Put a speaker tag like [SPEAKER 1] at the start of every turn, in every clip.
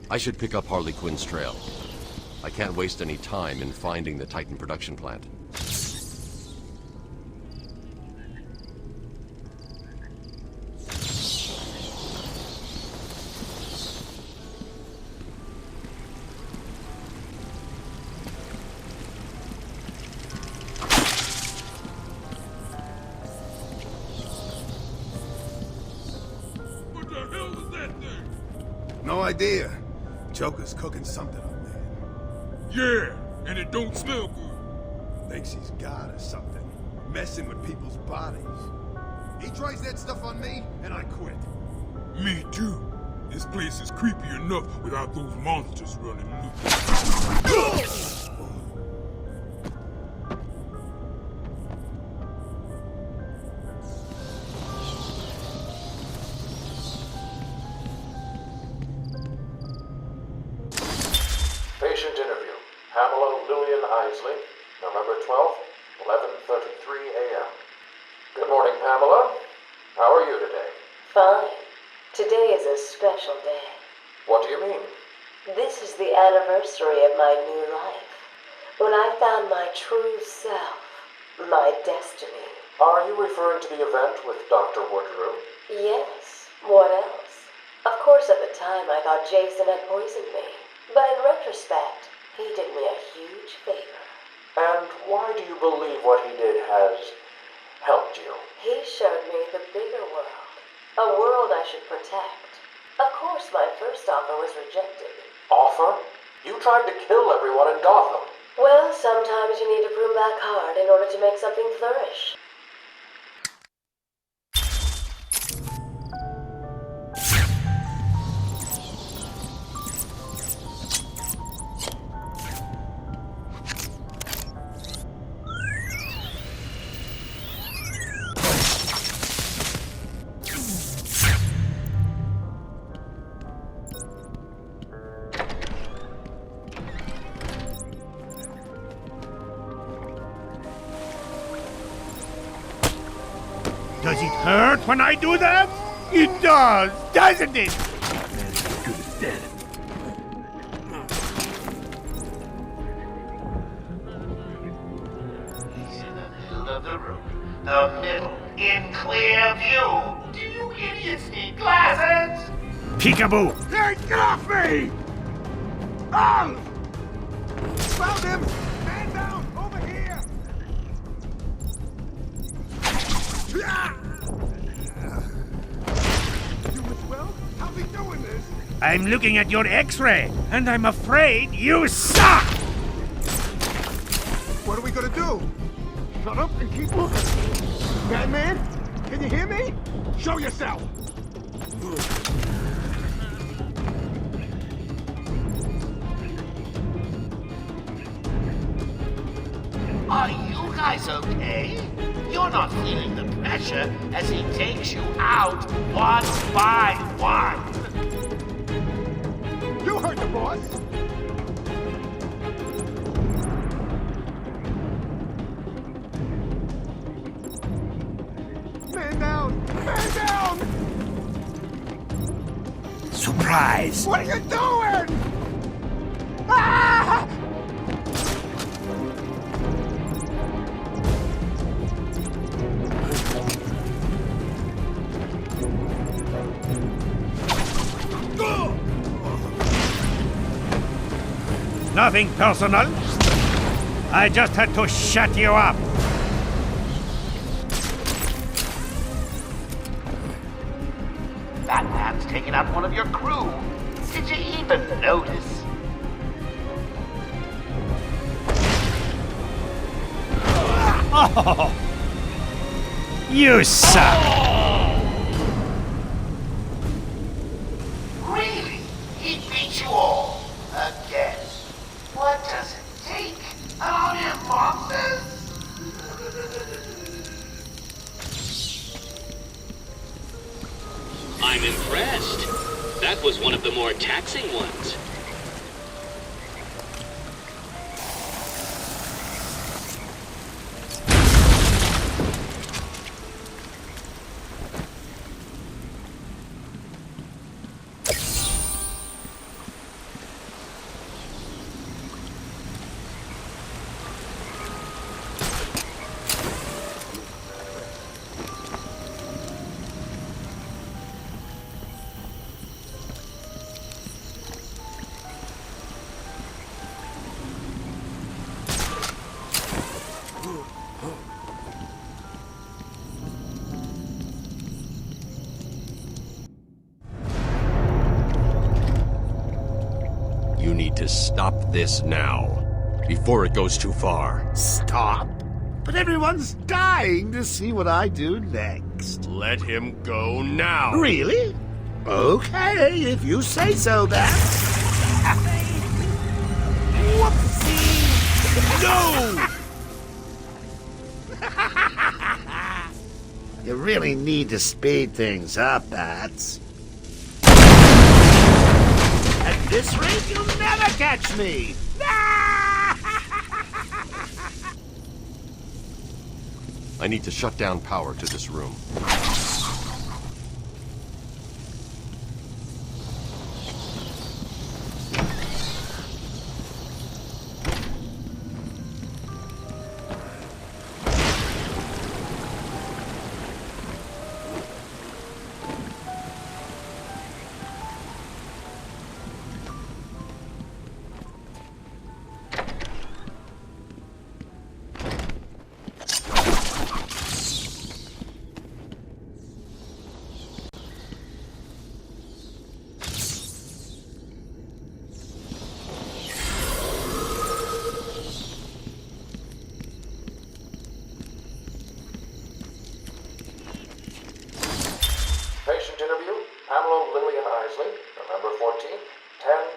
[SPEAKER 1] I should pick up Harley Quinn's trail. I can't waste any time in finding the Titan production plant.
[SPEAKER 2] What the hell was that thing?
[SPEAKER 3] No idea. Joker's cooking something up there.
[SPEAKER 2] Yeah, and it don't smell good.
[SPEAKER 3] Thinks he's God or something. Messing with people's bodies. He tries that stuff on me, and I quit.
[SPEAKER 2] Me too. This place is creepy enough without those monsters running loose.
[SPEAKER 4] Patient interview. Pamela Lillian Isley, November 12th, 11:33 a.m. Good morning, Pamela. How are you today?
[SPEAKER 5] Fine. Today is a special day.
[SPEAKER 4] What do you mean?
[SPEAKER 5] This is the anniversary of my new life. When I found my true self, my destiny.
[SPEAKER 4] Are you referring to the event with Dr. Woodrue?
[SPEAKER 5] Yes. What else? Of course, at the time, I thought Jason had poisoned me. But in retrospect, he did me a huge favor.
[SPEAKER 4] And why do you believe what he did has helped you?
[SPEAKER 5] He showed me the bigger world. A world I should protect. Of course, my first offer was rejected.
[SPEAKER 4] Offer? You tried to kill everyone in Gotham.
[SPEAKER 5] Well, sometimes you need to prune back hard in order to make something flourish.
[SPEAKER 6] Does it hurt when I do that? It does, doesn't it?
[SPEAKER 7] The middle, in clear view. Do you idiots need glasses?
[SPEAKER 6] Peekaboo!
[SPEAKER 3] Hey, get off me! Oh! Found him! Man down! Over here! You as well? How's he doing this?
[SPEAKER 6] I'm looking at your X-ray, and I'm afraid you suck!
[SPEAKER 3] What are we gonna do? Shut up and keep moving. Batman, can you hear me? Show yourself!
[SPEAKER 7] Are you guys okay? You're not feeling the pressure as he takes you out one by one.
[SPEAKER 3] You heard the boss! Man down! Man down!
[SPEAKER 6] Surprise!
[SPEAKER 3] What are you doing? Ah!
[SPEAKER 6] Nothing personal. I just had to shut you up.
[SPEAKER 7] Batman's taken out one of your crew. Did you even notice?
[SPEAKER 6] Oh, you suck.
[SPEAKER 7] Really? He beat you all? Again? What does it take? An army of monsters?
[SPEAKER 8] I'm impressed. That was one of the more taxing ones.
[SPEAKER 1] need to stop this now, before it goes too far.
[SPEAKER 6] Stop? But everyone's dying to see what I do next.
[SPEAKER 1] Let him go now!
[SPEAKER 6] Really? Okay, if you say so, then. Whoopsie! No! You really need to speed things up, Bats. At this rate, you'll never catch me!
[SPEAKER 1] I need to shut down power to this room.
[SPEAKER 4] Patient interview, Pamela Lillian Isley, November 14th,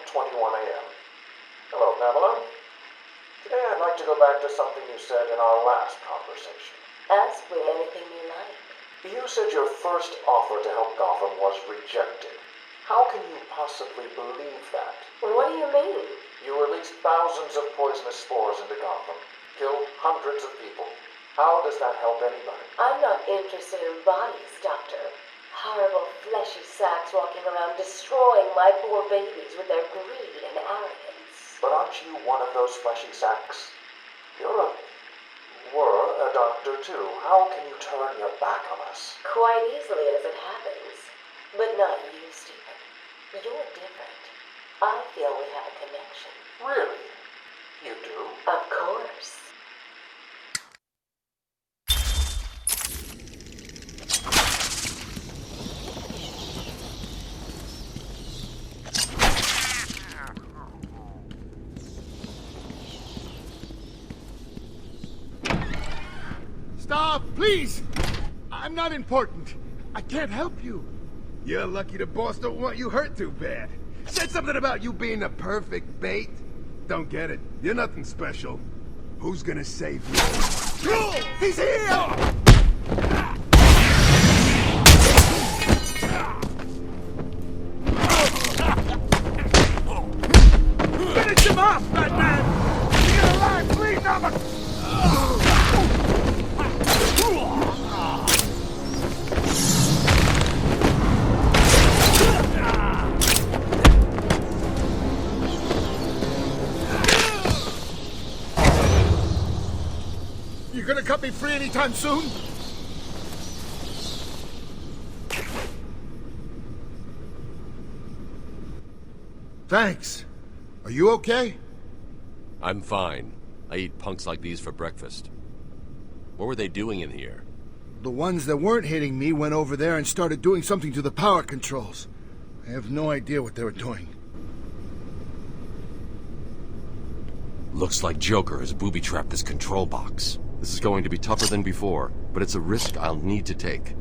[SPEAKER 4] 10:21 a.m. Hello, Pamela. Today I'd like to go back to something you said in our last conversation.
[SPEAKER 5] Ask me anything you like.
[SPEAKER 4] You said your first offer to help Gotham was rejected. How can you possibly believe that?
[SPEAKER 5] Well, what do you mean?
[SPEAKER 4] You released thousands of poisonous spores into Gotham, killed hundreds of people. How does that help anybody?
[SPEAKER 5] I'm not interested in bodies, Doctor. Horrible fleshy sacks walking around destroying my poor babies with their greed and arrogance.
[SPEAKER 4] But aren't you one of those fleshy sacks? Were a doctor too. How can you turn your back on us?
[SPEAKER 5] Quite easily as it happens. But not you, Stephen. You're different. I feel we have a connection.
[SPEAKER 4] Really? You do?
[SPEAKER 5] Of course.
[SPEAKER 6] Stop, please! I'm not important. I can't help you. You're lucky the boss don't want you hurt too bad. Said something about you being a perfect bait. Don't get it. You're nothing special. Who's gonna save you? He's here! Finish him off, Batman! Get alive, please, Albert! You gonna cut me free anytime soon? Thanks. Are you okay?
[SPEAKER 1] I'm fine. I eat punks like these for breakfast. What were they doing in here?
[SPEAKER 6] The ones that weren't hitting me went over there and started doing something to the power controls. I have no idea what they were doing.
[SPEAKER 1] Looks like Joker has booby-trapped this control box. This is going to be tougher than before, but it's a risk I'll need to take.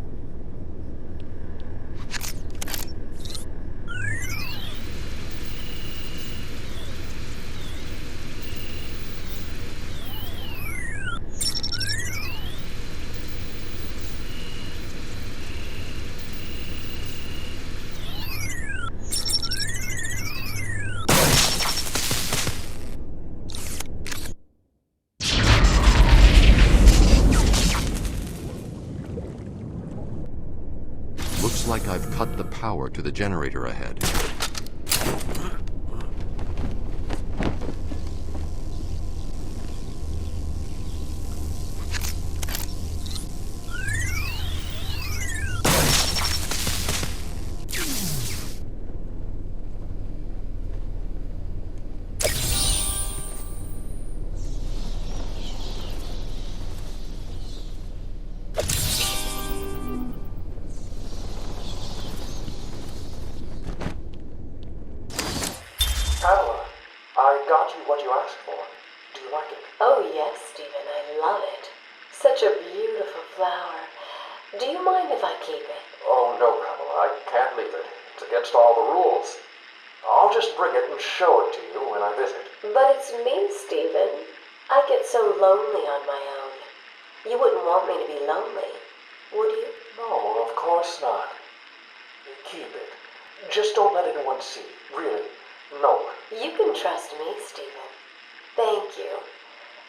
[SPEAKER 1] Looks like I've cut the power to the generator ahead.
[SPEAKER 5] Do you mind if I keep it?
[SPEAKER 4] Oh, no, Pamela, I can't leave it. It's against all the rules. I'll just bring it and show it to you when I visit.
[SPEAKER 5] But it's me, Stephen. I get so lonely on my own. You wouldn't want me to be lonely, would you?
[SPEAKER 4] No, of course not. Keep it. Just don't let anyone see. Really. No.
[SPEAKER 5] You can trust me, Stephen. Thank you.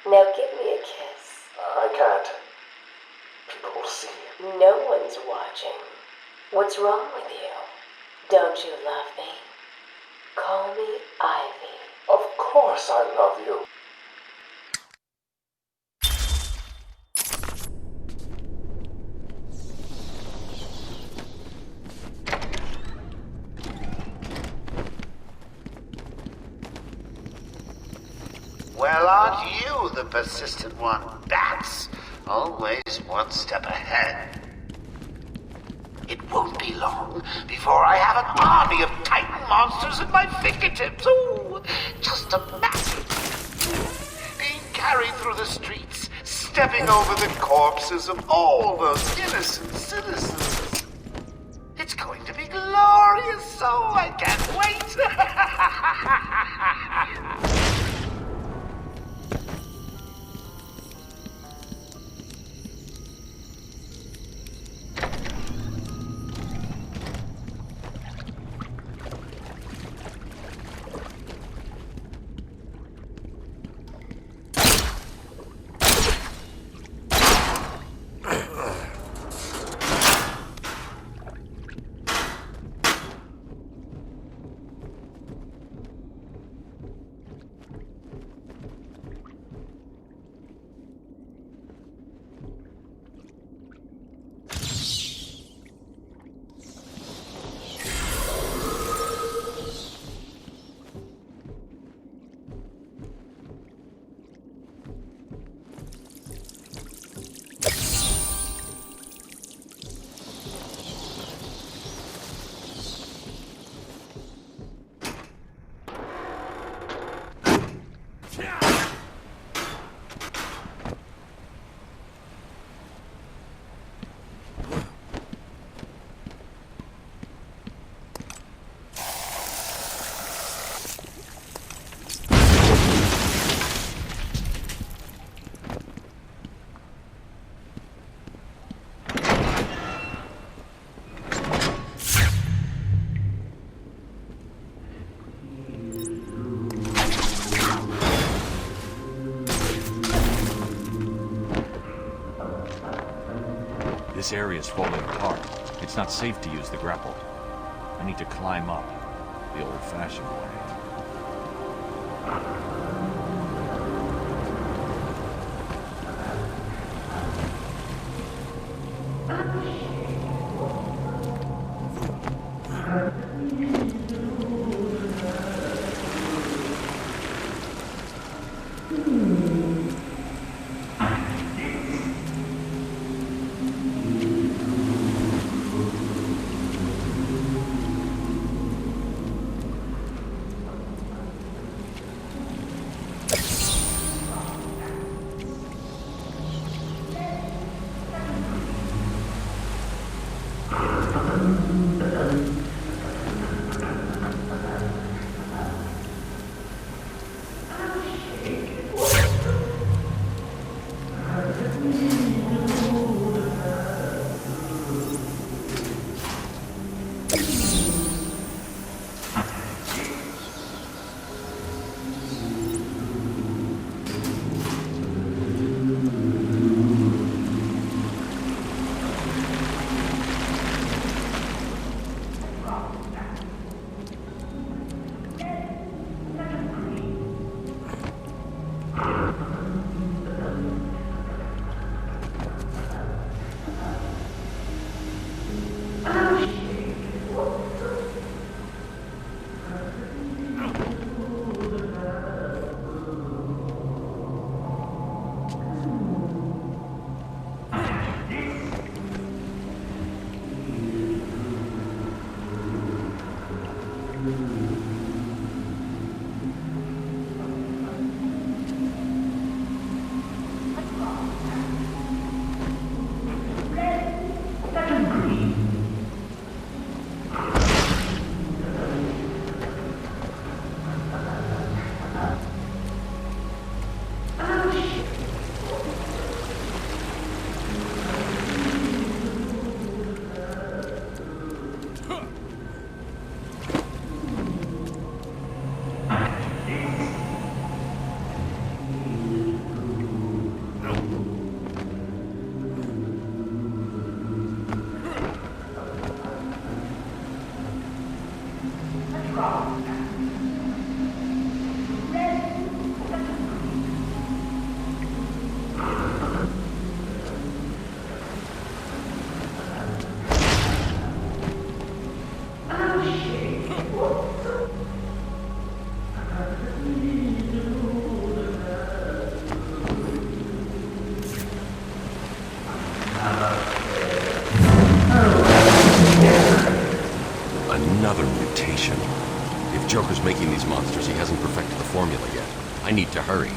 [SPEAKER 5] Now give me a kiss.
[SPEAKER 4] I can't. People will see.
[SPEAKER 5] No one's watching. What's wrong with you? Don't you love me? Call me Ivy.
[SPEAKER 4] Of course I love you.
[SPEAKER 7] Well, aren't you the persistent one, Bats? Always one step ahead. It won't be long before I have an army of Titan monsters at my fingertips. Ooh, just imagine being carried through the streets, stepping over the corpses of all those innocent citizens. It's going to be glorious, so I can't wait.
[SPEAKER 9] This area is falling apart. It's not safe to use the grapple. I need to climb up the old-fashioned way.
[SPEAKER 1] Another mutation. If Joker's making these monsters, he hasn't perfected the formula yet. I need to hurry.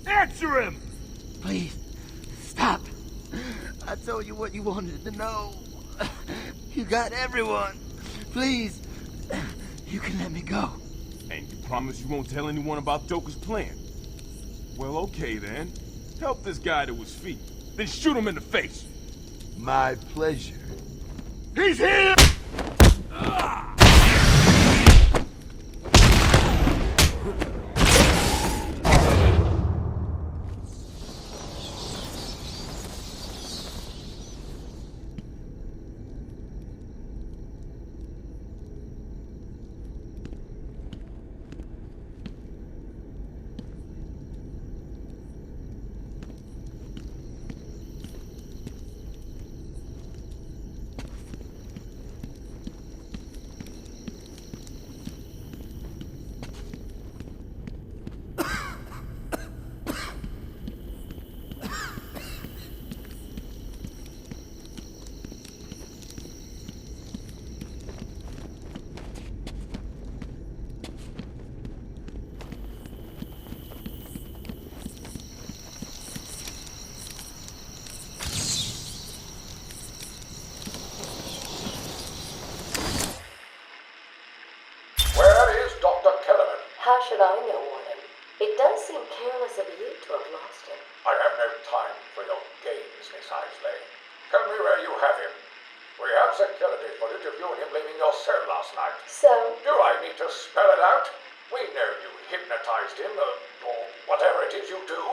[SPEAKER 6] Answer him!
[SPEAKER 3] Please, stop. I told you what you wanted to know. You got everyone. Please, you can let me go.
[SPEAKER 2] And you promise you won't tell anyone about Joker's plan? Well, okay then. Help this guy to his feet. Then shoot him in the face.
[SPEAKER 3] My pleasure.
[SPEAKER 6] He's here!
[SPEAKER 5] How should I know, Warden? It does seem careless of you to have lost him.
[SPEAKER 4] I have no time for your games, Miss Isley. Tell me where you have him. We have security footage of you and him leaving your cell last night.
[SPEAKER 5] So?
[SPEAKER 4] Do I need to spell it out? We know you hypnotized him, or whatever it is you do.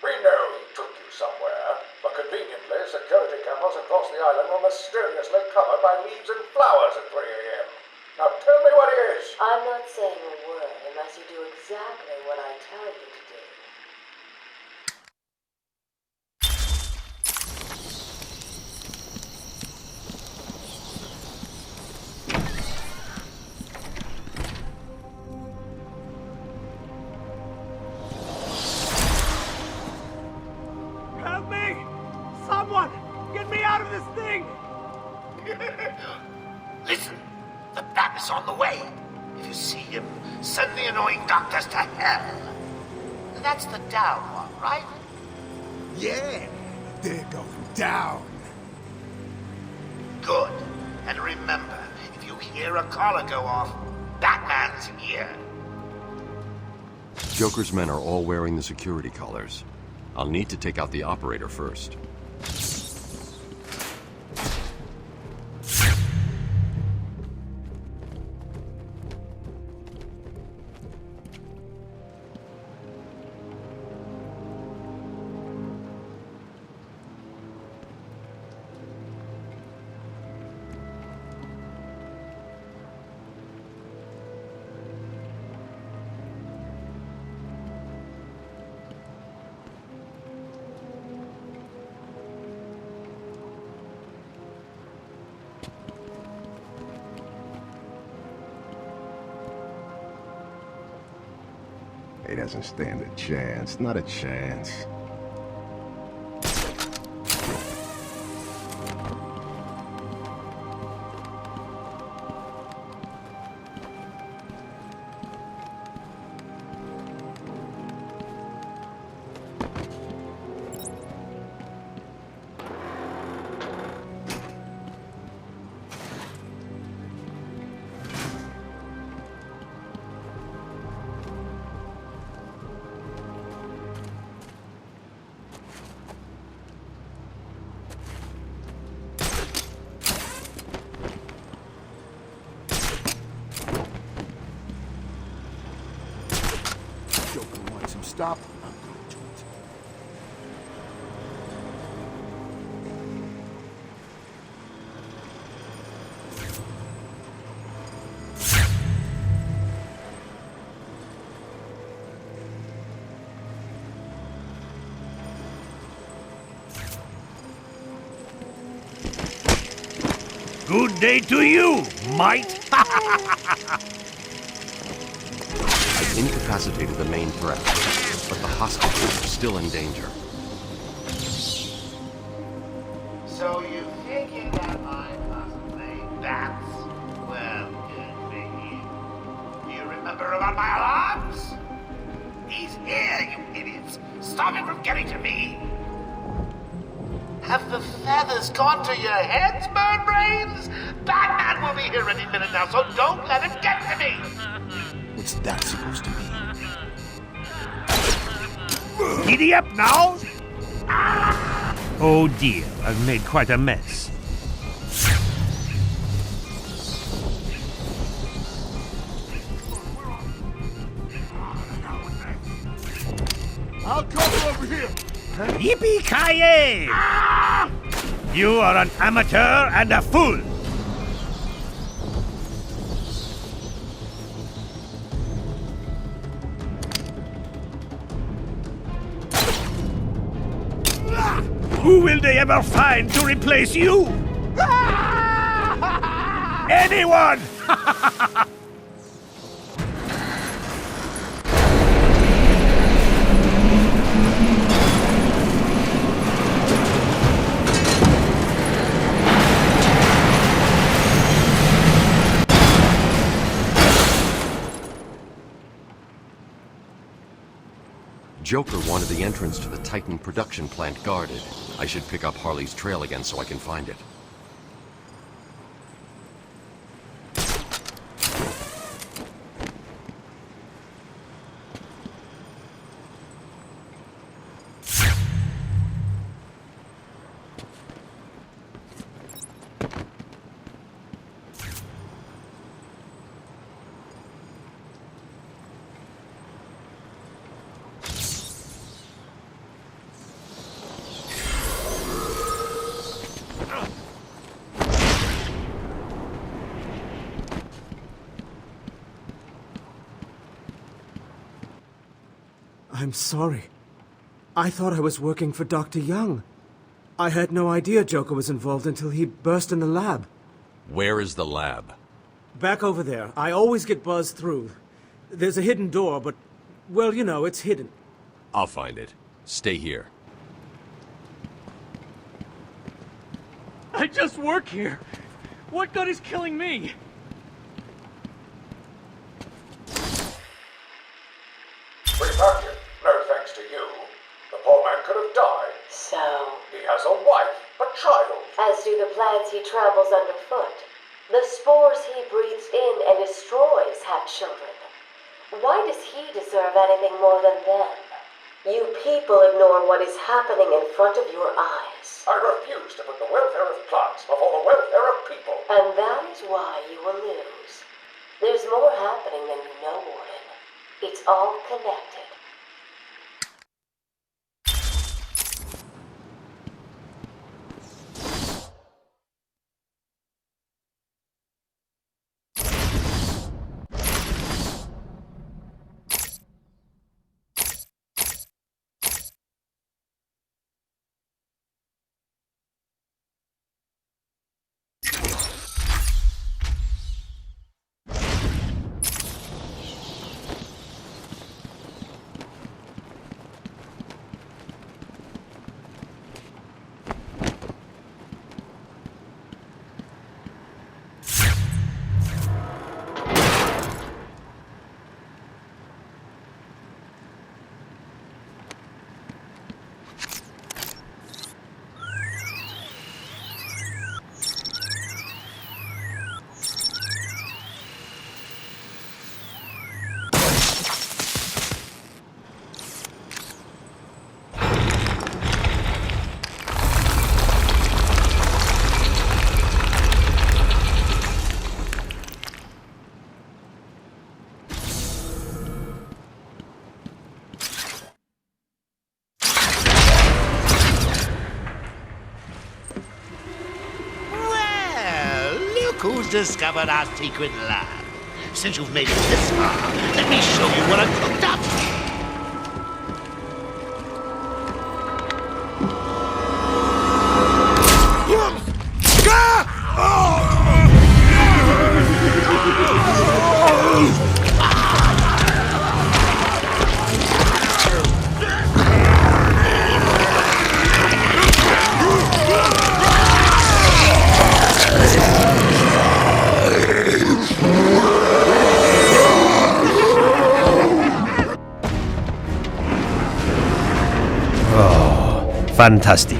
[SPEAKER 4] We know he took you somewhere, but conveniently, security cameras across the island were mysteriously covered by leaves and flowers at 3 a.m. Now tell me what he is.
[SPEAKER 5] I'm not saying a word unless you do exactly what I tell you to do.
[SPEAKER 6] Help me! Someone! Get me out of this thing!
[SPEAKER 7] Listen, the bat is on the way. If you see him, send the annoying doctors to hell. That's the down one, right?
[SPEAKER 6] Yeah, they're going down.
[SPEAKER 7] Good. And remember, if you you hear a collar go off, Batman's here.
[SPEAKER 1] Joker's men are all wearing the security collars. I'll need to take out the operator first.
[SPEAKER 6] He doesn't stand a chance. Not a chance. Joker wants him stopped. I'm going to it.
[SPEAKER 10] Good day to you, mate.
[SPEAKER 1] I've incapacitated the main threat, but the hostages are still in danger.
[SPEAKER 7] So you figure that I possibly bats? Well, good for you. You remember about my alarms? He's here, you idiots. Stop him from getting to me. Have the feathers gone to your heads, bird brains? Batman will be here any minute now, so don't let him get to me.
[SPEAKER 6] What's that supposed to mean?
[SPEAKER 10] Giddy up now. Oh dear, I've made quite a mess.
[SPEAKER 6] I'll cover over here.
[SPEAKER 10] Yippee-ki-yay! You are an amateur and a fool. Who will they ever find to replace you? Anyone!
[SPEAKER 1] Joker wanted the entrance to the Titan production plant guarded. I should pick up Harley's trail again so I can find it.
[SPEAKER 11] I'm sorry. I thought I was working for Dr. Young. I had no idea Joker was involved until he burst in the lab.
[SPEAKER 1] Where is the lab?
[SPEAKER 11] Back over there. I always get buzzed through. There's a hidden door, but, well, you know, it's hidden.
[SPEAKER 1] I'll find it. Stay here.
[SPEAKER 12] I just work here. What good is killing me?
[SPEAKER 4] We found him. No thanks to you. The poor man could have died.
[SPEAKER 5] So,
[SPEAKER 4] He has a wife, a child.
[SPEAKER 5] as do the plants he tramples underfoot. The spores he breathes in and destroys have children. Why does he deserve anything more than them? You people ignore what is happening in front of your eyes.
[SPEAKER 4] I refuse to put the welfare of plants before the welfare of people.
[SPEAKER 5] And that is why you will lose. There's more happening than you know, Warden. It's all connected.
[SPEAKER 7] Who's discovered our secret lab? Since you've made it this far, let me show you what I've cooked up.
[SPEAKER 13] Fantastic.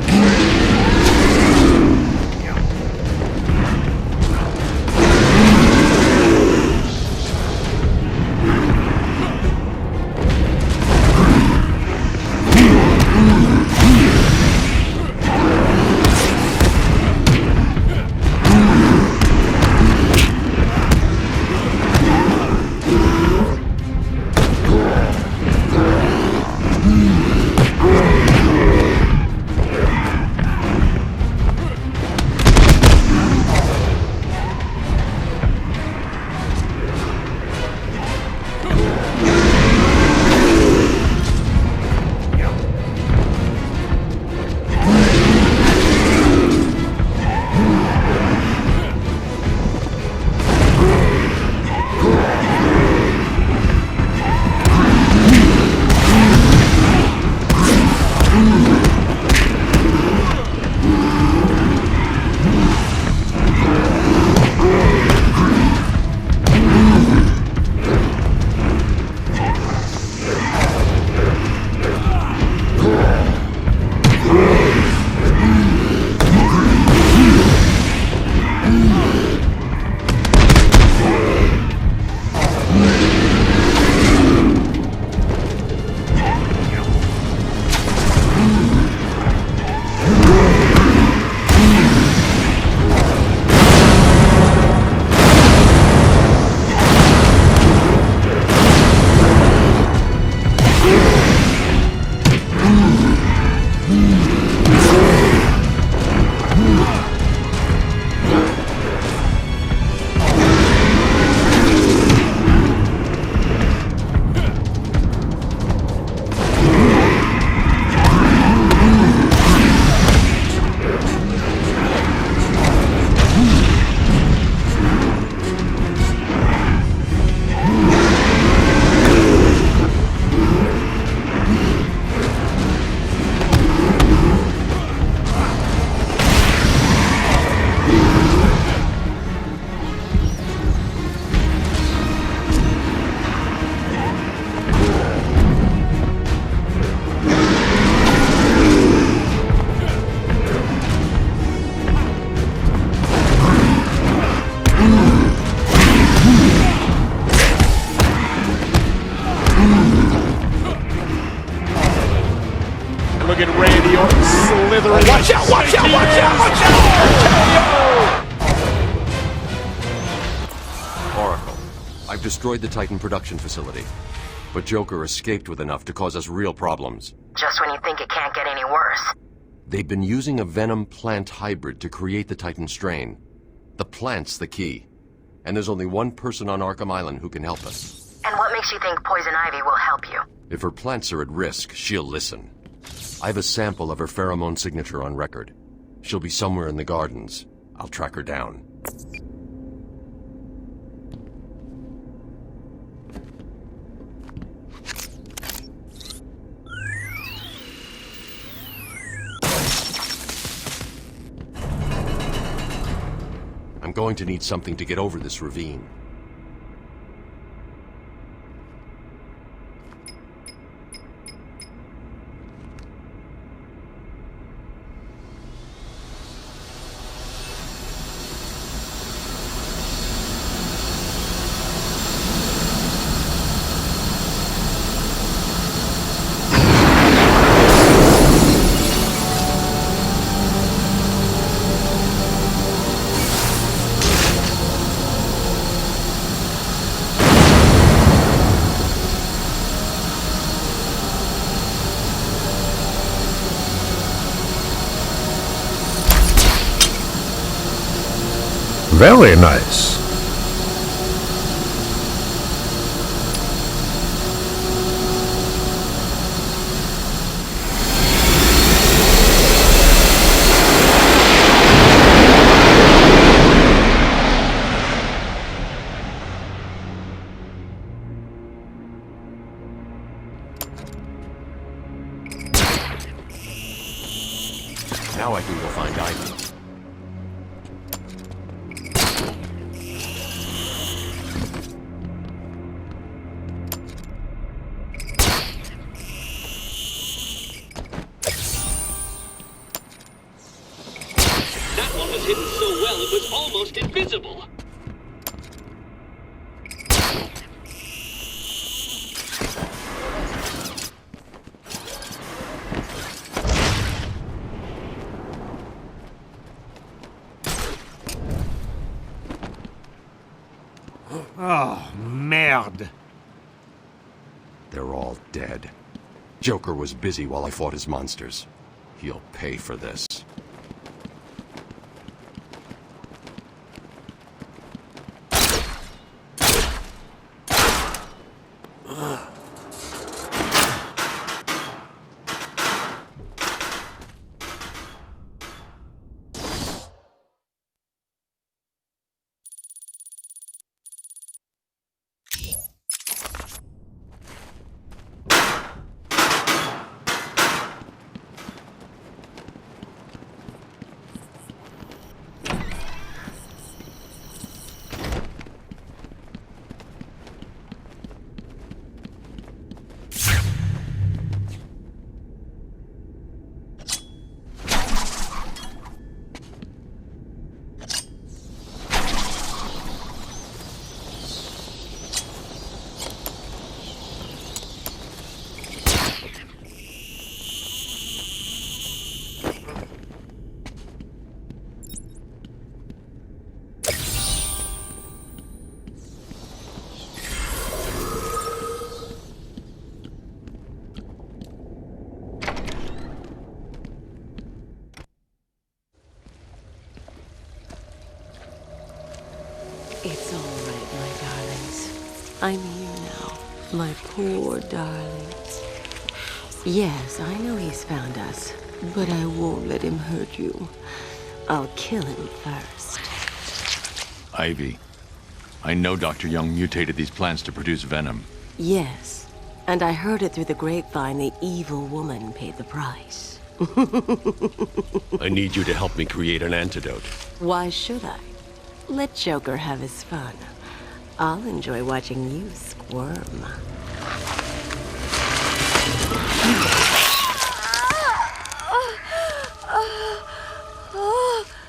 [SPEAKER 1] Oracle, I've destroyed the Titan production facility. But Joker escaped with enough to cause us real problems.
[SPEAKER 13] Just when you think it can't get any worse.
[SPEAKER 1] They've been using a venom plant hybrid to create the Titan strain. The plant's the key. And there's only one person on Arkham Island who can help us.
[SPEAKER 13] And what makes you think Poison Ivy will help you?
[SPEAKER 1] If her plants are at risk, she'll listen. I have a sample of her pheromone signature on record. She'll be somewhere in the gardens. I'll track her down. I'm going to need something to get over this ravine.
[SPEAKER 14] Very nice.
[SPEAKER 1] Now I can go find Ivy.
[SPEAKER 8] Hidden so well it was almost invisible.
[SPEAKER 10] Oh, merde.
[SPEAKER 1] They're all dead. Joker was busy while I fought his monsters. He'll pay for this.
[SPEAKER 5] It's all right, my darlings. I'm here now, my poor darlings. Yes, I know he's found us, but I won't let him hurt you. I'll kill him first.
[SPEAKER 9] Ivy, I know Dr. Young mutated these plants to produce venom.
[SPEAKER 5] Yes, and I heard it through the grapevine the evil woman paid the price.
[SPEAKER 1] I need you to help me create an antidote.
[SPEAKER 5] Why should I? Let Joker have his fun. I'll enjoy watching you squirm.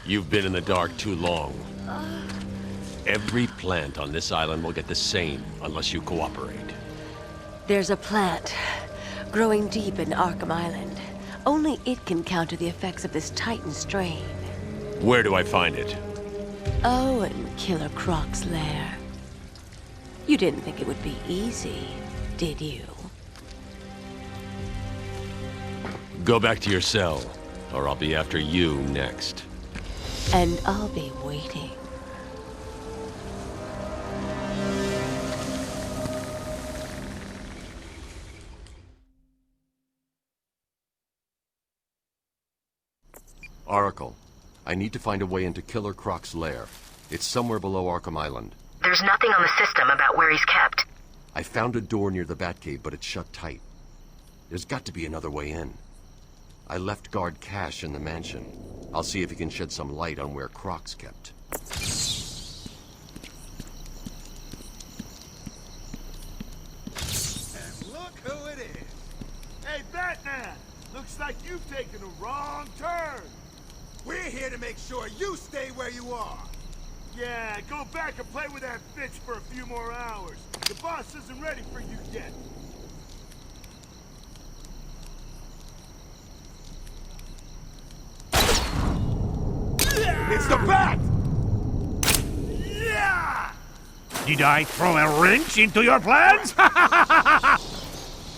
[SPEAKER 1] You've been in the dark too long. Every plant on this island will get the same unless you cooperate.
[SPEAKER 5] There's a plant growing deep in Arkham Island. Only it can counter the effects of this Titan strain.
[SPEAKER 1] Where do I find it?
[SPEAKER 5] Oh, in Killer Croc's lair. You didn't think it would be easy, did you?
[SPEAKER 1] Go back to your cell, or I'll be after you next.
[SPEAKER 5] And I'll be waiting.
[SPEAKER 1] Oracle, I need to find a way into Killer Croc's lair. It's somewhere below Arkham Island.
[SPEAKER 13] There's nothing on the system about where he's kept.
[SPEAKER 1] I found a door near the Batcave, but it's shut tight. There's got to be another way in. I left guard Cash in the mansion. I'll see if he can shed some light on where Croc's kept.
[SPEAKER 6] And look who it is. Hey, Batman! Looks like you've taken a wrong turn. We're here to make sure you stay where you are. Yeah, go back and play with that bitch for a few more hours. The boss isn't ready for you yet. It's the Bat! Yeah!
[SPEAKER 10] Did I throw a wrench into your plans?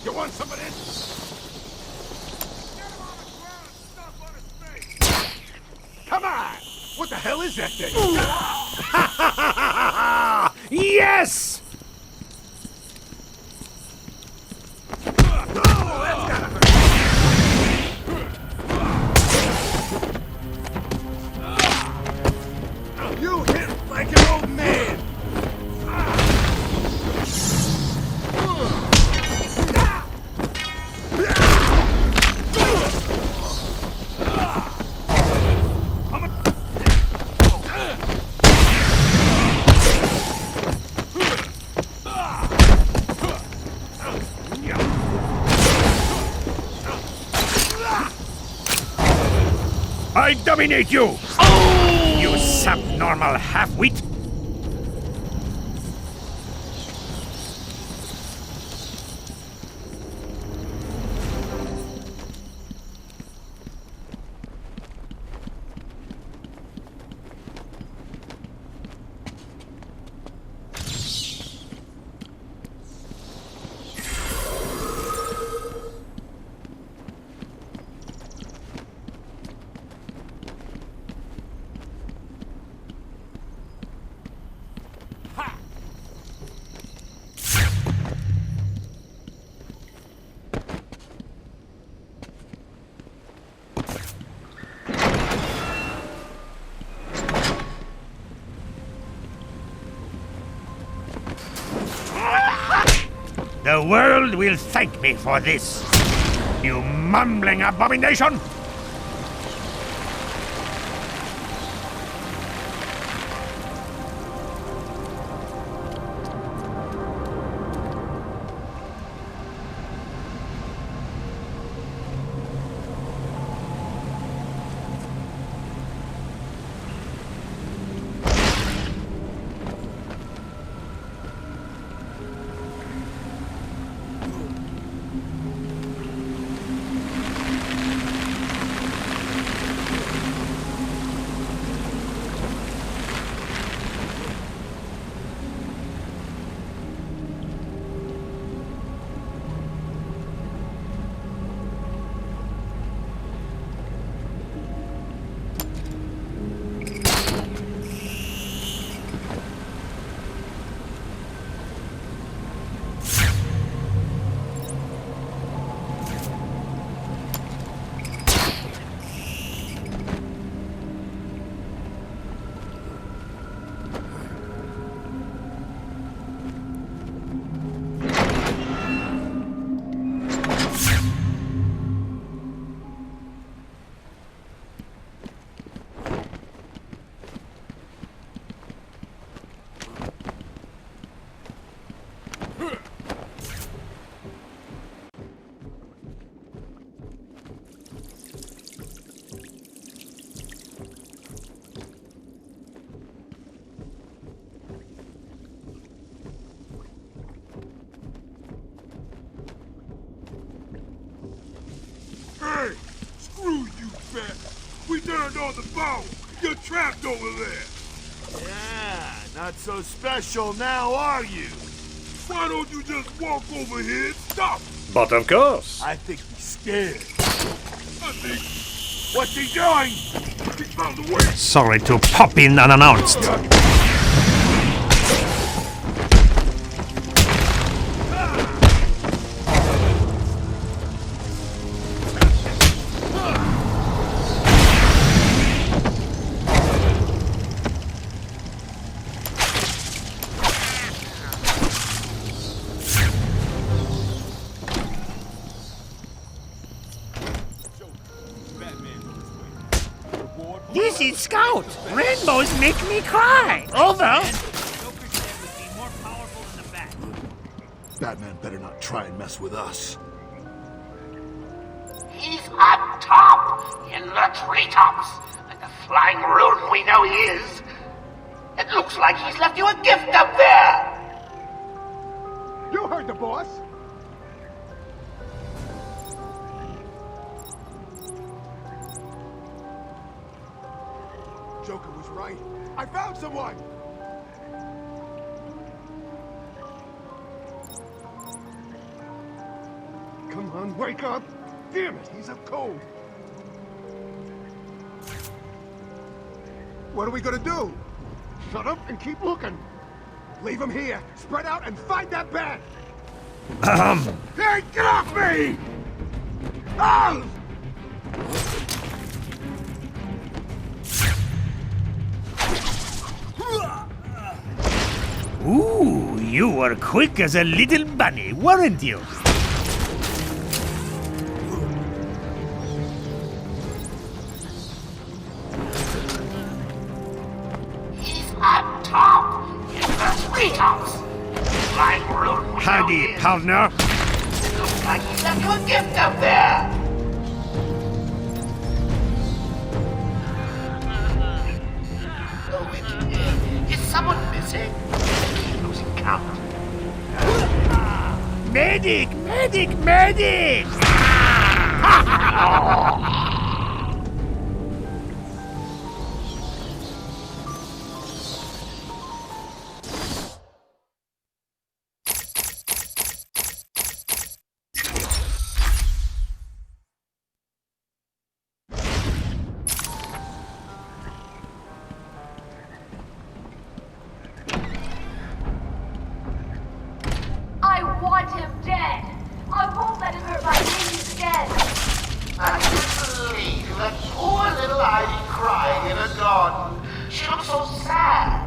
[SPEAKER 6] You want some of this? Come on! What the hell is that thing?
[SPEAKER 10] Yes!
[SPEAKER 6] Oh, that's gotta hurt. You hit like an old man!
[SPEAKER 10] I dominate you! Oh! You subnormal half-wit! The world will thank me for this, you mumbling abomination!
[SPEAKER 6] Hey! Screw you, Bat! We turned on the phone! You're trapped over there! Yeah, not so special now, are you? Why don't you just walk over here and stop?
[SPEAKER 10] But of course.
[SPEAKER 6] I think he's scared. What's he doing? He found a way.
[SPEAKER 10] Sorry to pop in unannounced.
[SPEAKER 12] This is Scout. Rainbows make me cry. Over.
[SPEAKER 6] Batman better not try and mess with us.
[SPEAKER 7] He's up top, in the treetops, like the flying rodent we know he is. It looks like he's left you a gift up there.
[SPEAKER 6] You heard the boss. Joker was right. I found someone! Come on, wake up! Damn it, he's up cold! What are we gonna do? Shut up and keep looking! Leave him here! Spread out and find that bat! Hey, get off me! Oh!
[SPEAKER 10] Ooh, you were quick as a little bunny, weren't you?
[SPEAKER 7] He's up top, in the treetops. Flying rodent we
[SPEAKER 10] Howdy,
[SPEAKER 7] know he is.
[SPEAKER 10] partner.
[SPEAKER 7] It looks like he's left you a gift up there. Oh, wait, is someone missing? I keep losing count.
[SPEAKER 10] Medic! Medic! Medic!
[SPEAKER 15] I want him dead. I won't let him hurt my babies again.
[SPEAKER 7] I can't believe that poor little Ivy crying in a garden. She looks so sad.